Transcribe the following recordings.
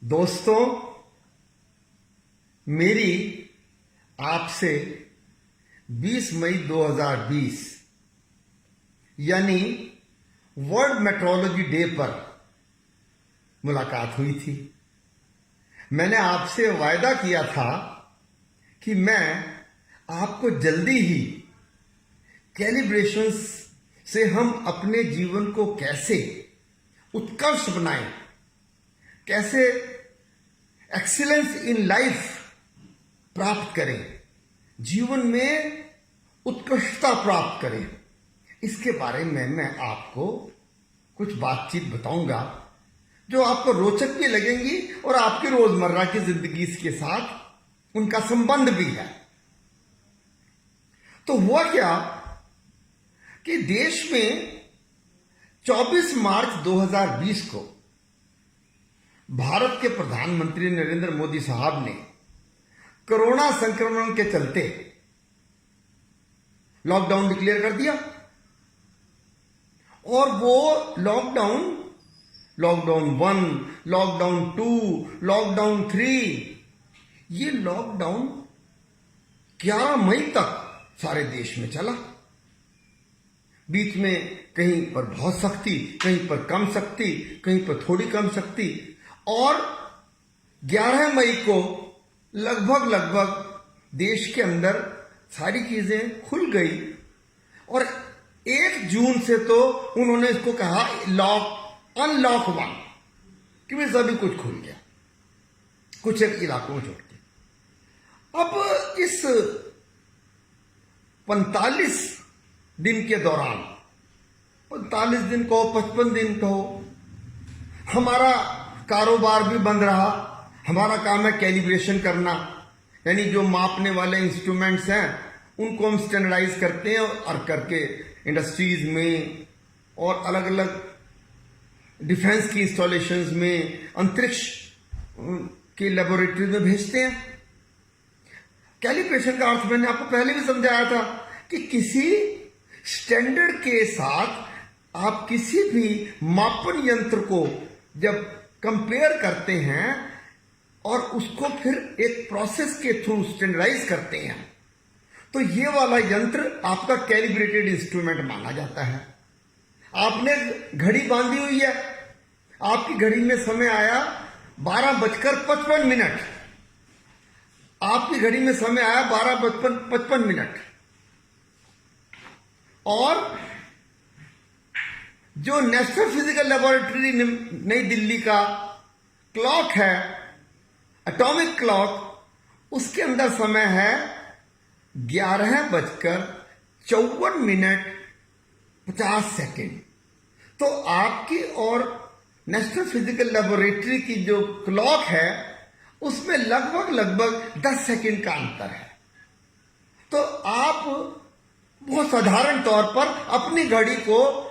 दोस्तों, मेरी आपसे 20 मई 2020 यानी वर्ल्ड मेट्रोलॉजी डे पर मुलाकात हुई थी। मैंने आपसे वायदा किया था कि मैं आपको जल्दी ही कैलिब्रेशंस से हम अपने जीवन को कैसे उत्कर्ष बनाएं, कैसे एक्सीलेंस इन लाइफ प्राप्त करें, जीवन में उत्कृष्टता प्राप्त करें, इसके बारे में मैं आपको कुछ बातचीत बताऊंगा जो आपको रोचक भी लगेंगी और आपकी रोजमर्रा की जिंदगी के साथ उनका संबंध भी है। तो हुआ क्या कि देश में 24 मार्च 2020 को भारत के प्रधानमंत्री नरेंद्र मोदी साहब ने कोरोना संक्रमण के चलते लॉकडाउन डिक्लेयर कर दिया। और वो लॉकडाउन 1, लॉकडाउन 2, लॉकडाउन 3, ये लॉकडाउन 11 मई तक सारे देश में चला। बीच में कहीं पर बहुत सख्ती, कहीं पर कम सख्ती, कहीं पर थोड़ी कम सख्ती, और 11 मई को लगभग देश के अंदर सारी चीजें खुल गई। और 1 जून से तो उन्होंने इसको कहा अनलॉक 1, कि भाई सभी कुछ खुल गया, कुछ एक इलाकों में छोड़ के। अब इस 45 दिन के दौरान, 45 दिन कहो, 55 दिन कहो, हमारा कारोबार भी बंद रहा। हमारा काम है कैलिब्रेशन करना, यानी जो मापने वाले इंस्ट्रूमेंट्स हैं उनको हम स्टैंडर्डाइज करते हैं और करके इंडस्ट्रीज में और अलग अलग डिफेंस की इंस्टॉलेशंस में, अंतरिक्ष की लेबोरेटरी में भेजते हैं। कैलिब्रेशन का अर्थ मैंने आपको पहले भी समझाया था कि किसी स्टैंडर्ड के साथ आप किसी भी मापन यंत्र को जब कंपेयर करते हैं और उसको फिर एक प्रोसेस के थ्रू स्टैंडर्डाइज करते हैं, तो ये वाला यंत्र आपका कैलिब्रेटेड इंस्ट्रूमेंट माना जाता है। आपने घड़ी बांधी हुई है, आपकी घड़ी में समय आया 12:55, आपकी घड़ी में समय आया 12:55, और जो नेशनल फिजिकल लेबोरेटरी नई दिल्ली का क्लॉक है, एटॉमिक क्लॉक, उसके अंदर समय है 11:54 तो आपकी और नेशनल फिजिकल लेबोरेटरी की जो क्लॉक है उसमें लगभग 10 सेकंड का अंतर है। तो आप बहुत साधारण तौर पर अपनी घड़ी को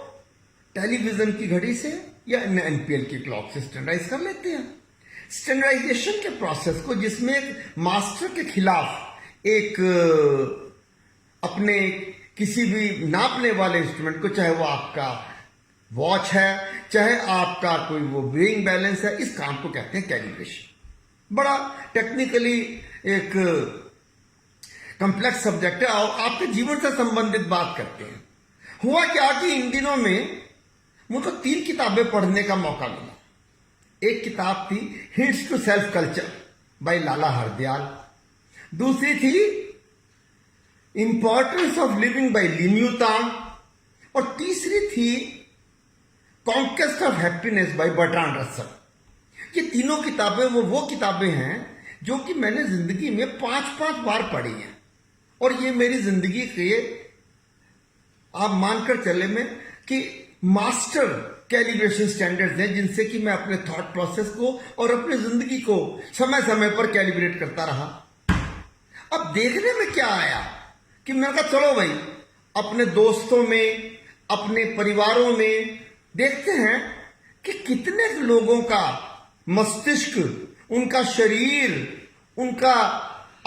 टेलीविजन की घड़ी से या एनपीएल की क्लॉक से स्टैंडर्डाइज कर लेते हैं। स्टैंडर्डाइजेशन के प्रोसेस को, जिसमें एक मास्टर के खिलाफ एक अपने किसी भी नापने वाले इंस्ट्रूमेंट को, चाहे वो आपका वॉच है, चाहे आपका कोई वो वेइंग बैलेंस है, इस काम को कहते हैं कैलिब्रेशन। बड़ा टेक्निकली एक कॉम्प्लेक्स सब्जेक्ट है और आपके जीवन से संबंधित बात करते हैं। हुआ क्या कि इन दिनों में मुझको 3 किताबें पढ़ने का मौका मिला। एक किताब थी hints to self culture by Lala Hardayal, दूसरी थी importance of living by Lin Yu Tang, और तीसरी थी conquest of happiness by Bertrand Russell. ये तीनों किताबें वो किताबें हैं जो कि मैंने जिंदगी में 5-5 बार पढ़ी हैं, और ये मेरी जिंदगी के, आप मानकर चले में, कि मास्टर कैलिब्रेशन स्टैंडर्ड्स हैं जिनसे कि मैं अपने थॉट प्रोसेस को और अपनी जिंदगी को समय समय पर कैलिब्रेट करता रहा। अब देखने में क्या आया कि मैंने कहा चलो भाई, अपने दोस्तों में, अपने परिवारों में देखते हैं कि कितने लोगों का मस्तिष्क, उनका शरीर, उनका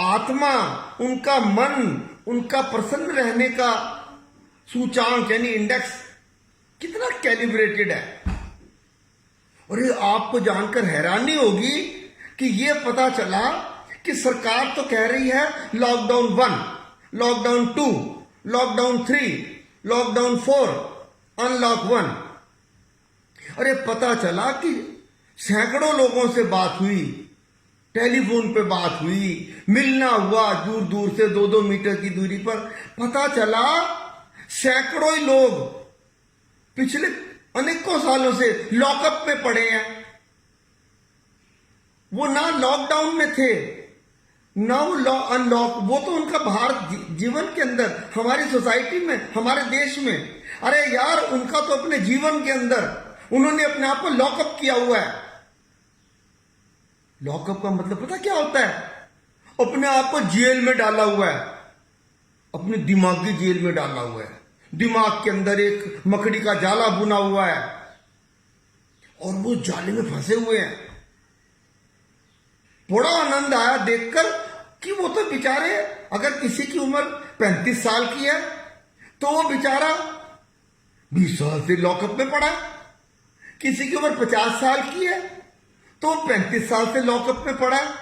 आत्मा, उनका मन, उनका प्रसन्न रहने का सूचांक यानी इंडेक्स कितना कैलिब्रेटेड है। अरे आपको जानकर हैरानी होगी कि ये पता चला कि सरकार तो कह रही है lockdown 1, lockdown 2, lockdown 3, lockdown 4, unlock 1। अरे पता चला कि सैकड़ों लोगों से बात हुई, टेलीफोन पे बात हुई, मिलना हुआ दूर दूर से 2-2 मीटर की दूरी पर। पता चला सैकड़ों ही लोग पिछले अनेकों सालों से लॉकअप में पड़े हैं। वो ना लॉकडाउन में थे ना वो अनलॉक, वो तो उनका भारत जीवन के अंदर, हमारी सोसाइटी में, हमारे देश में। अरे यार, उनका तो अपने जीवन के अंदर उन्होंने अपने आप को लॉकअप किया हुआ है। लॉकअप का मतलब पता क्या होता है? अपने आप को जेल में डाला हुआ है, अपने दिमागी जेल में डाला हुआ है। दिमाग के अंदर एक मकड़ी का जाला बुना हुआ है और वो जाले में फंसे हुए हैं। बड़ा आनंद आया देखकर कि वो तो बेचारे, अगर किसी की उम्र 35 साल की है तो वो बेचारा 20 साल से लॉकअप में पड़ा है। किसी की उम्र 50 साल की है तो 35 साल से लॉकअप में पड़ा है।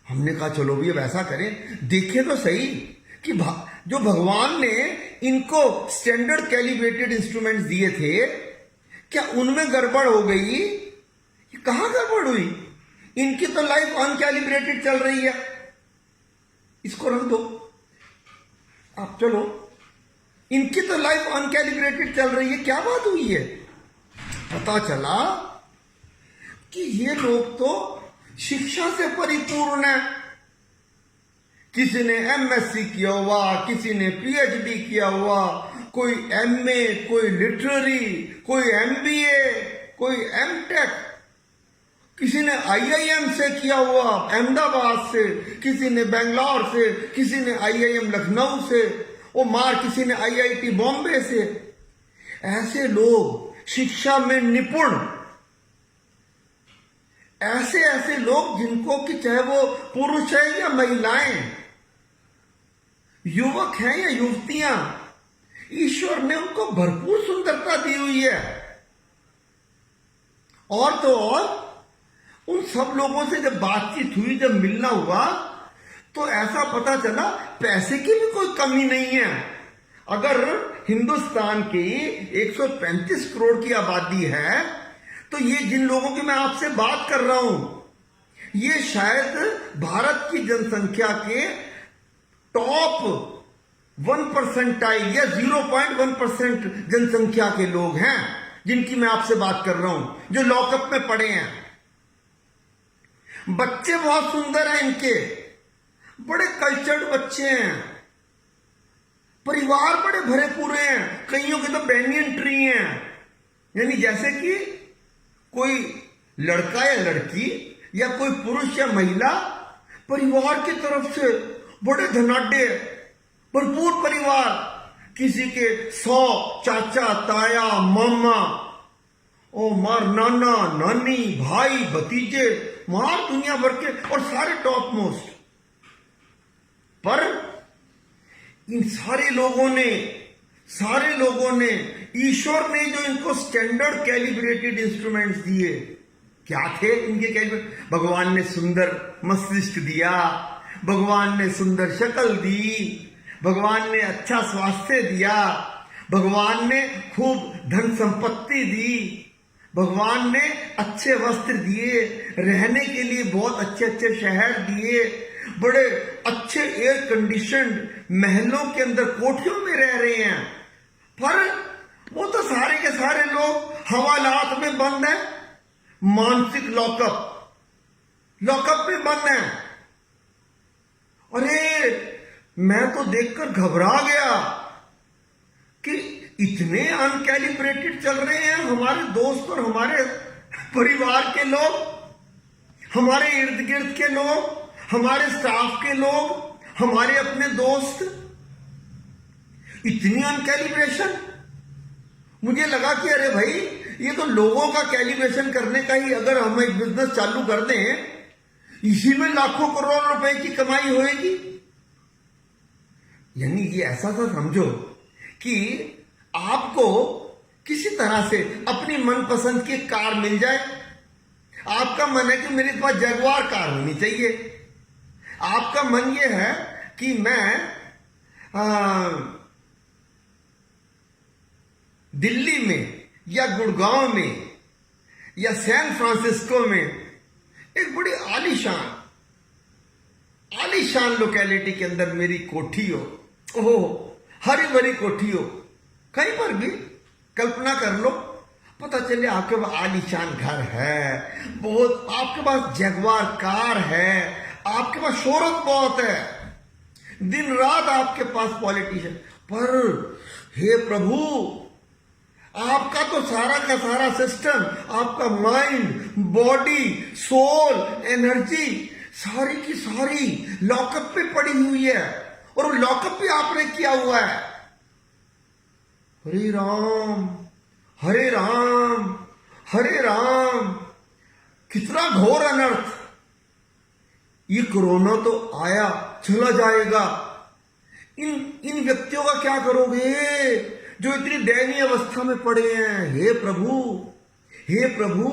हमने कहा चलो भी अब ऐसा करें, देखें तो सही कि जो भगवान ने इनको स्टैंडर्ड कैलिब्रेटेड इंस्ट्रूमेंट्स दिए थे, क्या उनमें गड़बड़ हो गई? ये कहां गड़बड़ हुई? इनकी तो लाइफ अनकैलिब्रेटेड चल रही है। इसको रख दो आप, चलो। इनकी तो लाइफ अनकैलिब्रेटेड चल रही है, क्या बात हुई है? पता चला कि ये लोग तो शिक्षा से परिपूर्ण है। किसी ने एमएससी किया हुआ, किसी ने पीएचडी किया हुआ, कोई एमए, कोई लिटरेरी, कोई एमबीए, कोई एमटेक, किसी ने आईआईएम से किया हुआ अहमदाबाद से, किसी ने बेंगलोर से, किसी ने आईआईएम लखनऊ से, किसी ने आईआईटी बॉम्बे से। ऐसे लोग शिक्षा में निपुण, ऐसे ऐसे लोग जिनको कि चाहे वो पुरुष है या महिलाएं, युवक हैं या युवतियां, ईश्वर ने उनको भरपूर सुंदरता दी हुई है। और तो और उन सब लोगों से जब बातचीत हुई, जब मिलना हुआ, तो ऐसा पता चला पैसे की भी कोई कमी नहीं है। अगर हिंदुस्तान की 135 करोड़ की आबादी है तो ये जिन लोगों की मैं आपसे बात कर रहा हूं, ये शायद भारत की जनसंख्या के टॉप 1% या 0.1% जनसंख्या के लोग हैं जिनकी मैं आपसे बात कर रहा हूं, जो लॉकअप में पड़े हैं। बच्चे बहुत सुंदर हैं इनके, बड़े कल्चर्ड बच्चे हैं, परिवार बड़े भरे पूरे हैं। कईयों के तो बैंनियन ट्री हैं, यानी जैसे कि कोई लड़का या लड़की या कोई पुरुष या महिला परिवार की तरफ से बड़े धनाढ्य, भरपूर परिवार, किसी के 100 चाचा, ताया, मामा, नाना, नानी, भाई, भतीजे, दुनिया भर के, और सारे टॉप मोस्ट। पर इन सारे लोगों ने ईश्वर ने जो इनको स्टैंडर्ड कैलिब्रेटेड इंस्ट्रूमेंट्स दिए, क्या थे इनके कैलिब्रेट? भगवान ने सुंदर मस्तिष्क दिया, भगवान ने सुंदर शक्ल दी, भगवान ने अच्छा स्वास्थ्य दिया, भगवान ने खूब धन संपत्ति दी, भगवान ने अच्छे वस्त्र दिए, रहने के लिए बहुत अच्छे अच्छे शहर दिए, बड़े अच्छे एयर कंडीशनड महलों के अंदर कोठियों में रह रहे हैं। पर वो तो सारे के सारे लोग हवालात में बंद हैं, मानसिक लॉकअप में बंद हैं। अरे मैं तो देखकर घबरा गया कि इतने अनकैलिब्रेटेड चल रहे हैं हमारे दोस्त और हमारे परिवार के लोग, हमारे इर्द गिर्द के लोग, हमारे स्टाफ के लोग, हमारे अपने दोस्त। इतनी अनकैलिब्रेशन। मुझे लगा कि अरे भाई, ये तो लोगों का कैलिब्रेशन करने का ही, अगर हम एक बिजनेस चालू कर दें, इसी में लाखों करोड़ रुपए की कमाई होएगी। यानी ये ऐसा सा समझो कि आपको किसी तरह से अपनी मनपसंद की कार मिल जाए, आपका मन है कि मेरे पास जगुआर कार होनी चाहिए। आपका मन ये है कि मैं दिल्ली में या गुड़गांव में या सैन फ्रांसिस्को में एक बड़ी आलीशान लोकेलिटी के अंदर मेरी कोठी हो, ओह हरी भरी कोठी हो। कहीं पर भी कल्पना कर लो, पता चले आपके पास आलीशान घर है, बहुत आपके पास जगुआर कार है, आपके पास शोहरत बहुत है, दिन रात आपके पास पॉलिटिशियन। पर हे प्रभु, आपका तो सारा का सारा सिस्टम, आपका माइंड, बॉडी, सोल, एनर्जी सारी की सारी लॉकअप पे पड़ी हुई है, और वो लॉकअप भी आपने किया हुआ है। हरे राम हरे राम हरे राम, कितना घोर अनर्थ। ये कोरोना तो आया चला जाएगा, इन व्यक्तियों का क्या करोगे जो इतनी दयनीय अवस्था में पड़े हैं। हे प्रभु, हे प्रभु,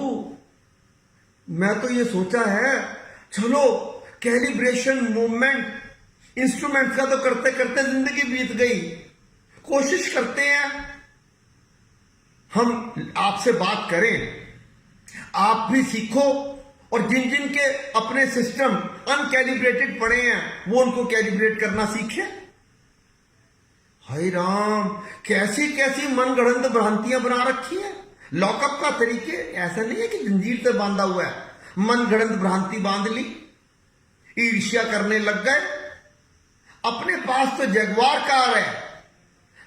मैं तो ये सोचा है चलो कैलिब्रेशन मूवमेंट इंस्ट्रूमेंट का तो करते करते जिंदगी बीत गई। कोशिश करते हैं हम आपसे बात करें, आप भी सीखो, और जिन जिन के अपने सिस्टम अनकैलिब्रेटेड पड़े हैं वो उनको कैलिब्रेट करना सीखें। हाय राम, कैसी कैसी मनगढ़ंत भ्रांतियां बना रखी है। लॉकअप का तरीके ऐसा नहीं है कि जंजीर से बांधा हुआ है, मनगढ़ंत भ्रांति बांध ली, ईर्ष्या करने लग गए। अपने पास तो जगुआर कार है,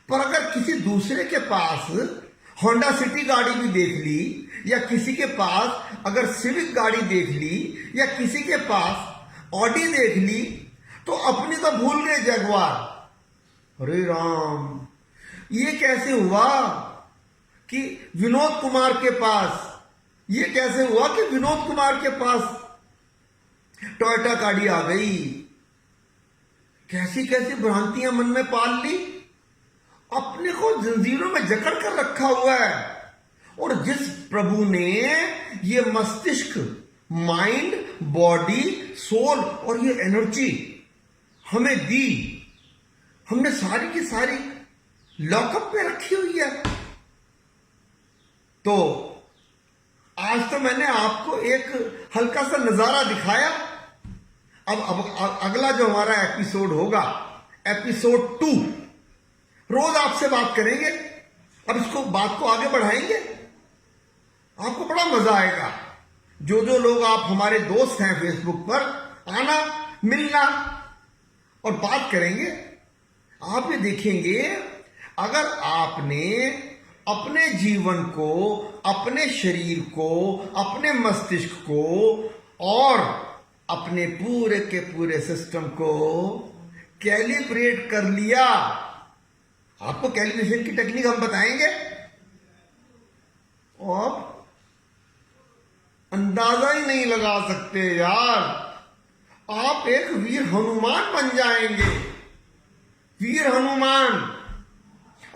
पर अगर किसी दूसरे के पास होंडा सिटी गाड़ी भी देख ली, या किसी के पास अगर सिविक गाड़ी देख ली, या किसी के पास ऑडी देख ली, तो अपनी तो भूल गए जगुआर। अरे राम, ये कैसे हुआ कि विनोद कुमार के पास, ये कैसे हुआ कि विनोद कुमार के पास टोयोटा गाड़ी आ गई। कैसी कैसी भ्रांतियां मन में पाल ली, अपने को जंजीरों में जकड़ कर रखा हुआ है। और जिस प्रभु ने ये मस्तिष्क, माइंड, बॉडी, सोल और ये एनर्जी हमें दी, हमने सारी की सारी लॉकअप पे रखी हुई है। तो आज तो मैंने आपको एक हल्का सा नजारा दिखाया। अब अगला जो हमारा एपिसोड होगा, एपिसोड 2, रोज आपसे बात करेंगे। अब इसको बात को आगे बढ़ाएंगे, आपको बड़ा मजा आएगा। जो जो लोग आप हमारे दोस्त हैं फेसबुक पर, आना, मिलना और बात करेंगे। आप ये देखेंगे, अगर आपने अपने जीवन को, अपने शरीर को, अपने मस्तिष्क को और अपने पूरे के पूरे सिस्टम को कैलिब्रेट कर लिया, आपको कैलिब्रेशन की टेक्निक हम बताएंगे, और अंदाजा ही नहीं लगा सकते यार, आप एक वीर हनुमान बन जाएंगे। वीर हनुमान,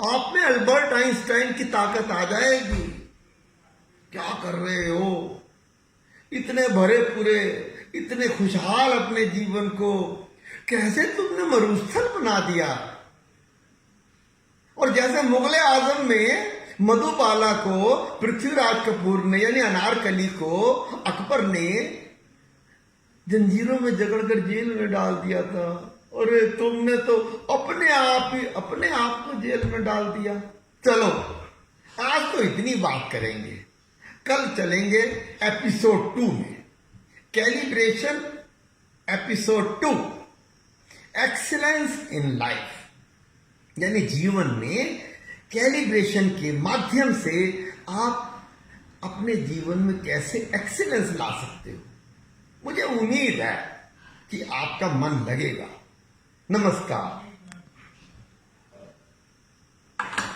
आप में अल्बर्ट आइंस्टाइन की ताकत आ जाएगी। क्या कर रहे हो, इतने भरे पूरे, इतने खुशहाल अपने जीवन को कैसे तुमने मरुस्थल बना दिया। और जैसे मुगले आजम में मधुबाला को पृथ्वीराज कपूर ने, यानी अनारकली को अकबर ने जंजीरों में जकड़कर जेल में डाल दिया था, और तुमने तो अपने आप को जेल में डाल दिया। चलो आज तो इतनी बात करेंगे, कल चलेंगे एपिसोड 2 में, calibration episode 2, excellence in life, यानी जीवन में कैलिब्रेशन के माध्यम से आप अपने जीवन में कैसे एक्सीलेंस ला सकते हो। मुझे उम्मीद है कि आपका मन लगेगा। नमस्कार।